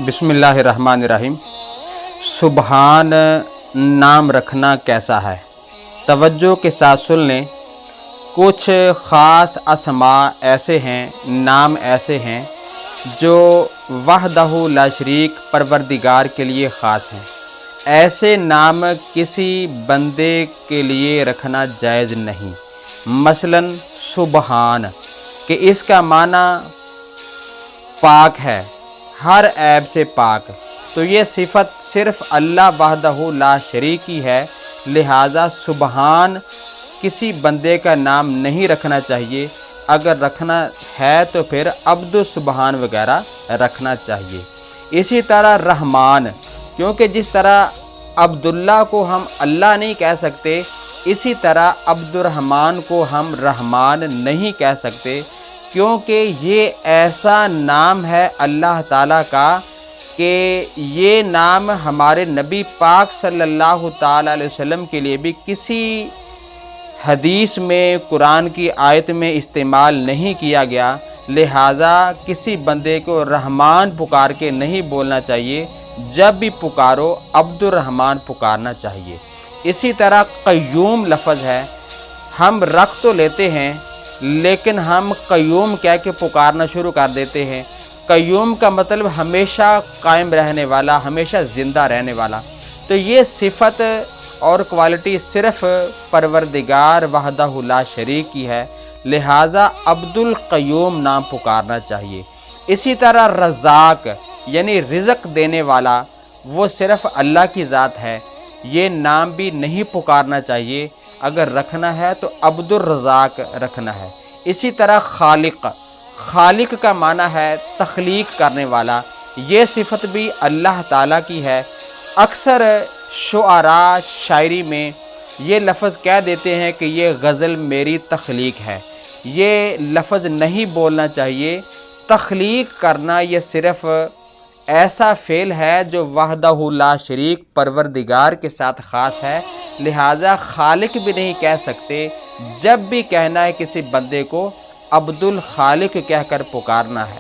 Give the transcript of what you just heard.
بسم اللہ الرحمن الرحیم۔ سبحان نام رکھنا کیسا ہے؟ توجہ کے ساتھ سن لیں۔ کچھ خاص اسماء ایسے ہیں، نام ایسے ہیں جو وحدہ لا شریک پروردگار کے لیے خاص ہیں۔ ایسے نام کسی بندے کے لیے رکھنا جائز نہیں۔ مثلا سبحان کہ اس کا معنی پاک ہے، ہر عیب سے پاک، تو یہ صفت صرف اللہ وحدہ لا شریک کی ہے، لہٰذا سبحان کسی بندے کا نام نہیں رکھنا چاہیے۔ اگر رکھنا ہے تو پھر عبد سبحان وغیرہ رکھنا چاہیے۔ اسی طرح رحمان، کیونکہ جس طرح عبداللہ کو ہم اللہ نہیں کہہ سکتے، اسی طرح عبد الرحمن کو ہم رحمان نہیں کہہ سکتے، کیونکہ یہ ایسا نام ہے اللہ تعالیٰ کا کہ یہ نام ہمارے نبی پاک صلی اللہ تعالیٰ علیہ وسلم کے لیے بھی کسی حدیث میں، قرآن کی آیت میں استعمال نہیں کیا گیا، لہٰذا کسی بندے کو رحمان پکار کے نہیں بولنا چاہیے، جب بھی پکارو عبد الرحمن پکارنا چاہیے۔ اسی طرح قیوم لفظ ہے، ہم رکھ تو لیتے ہیں لیکن ہم قیوم کہہ کے پکارنا شروع کر دیتے ہیں۔ قیوم کا مطلب ہمیشہ قائم رہنے والا، ہمیشہ زندہ رہنے والا، تو یہ صفت اور کوالٹی صرف پروردگار وحدہ لا شریک کی ہے، لہٰذا عبد القیوم نام پکارنا چاہیے۔ اسی طرح رزاق یعنی رزق دینے والا، وہ صرف اللہ کی ذات ہے، یہ نام بھی نہیں پکارنا چاہیے، اگر رکھنا ہے تو عبد الرزاق رکھنا ہے۔ اسی طرح خالق، خالق کا معنی ہے تخلیق کرنے والا، یہ صفت بھی اللہ تعالیٰ کی ہے۔ اکثر شعراء شاعری میں یہ لفظ کہہ دیتے ہیں کہ یہ غزل میری تخلیق ہے، یہ لفظ نہیں بولنا چاہیے۔ تخلیق کرنا یہ صرف ایسا فعل ہے جو وحدہ لا شریک پروردگار کے ساتھ خاص ہے، لہٰذا خالق بھی نہیں کہہ سکتے۔ جب بھی کہنا ہے کسی بندے کو عبد الخالق کہہ کر پکارنا ہے۔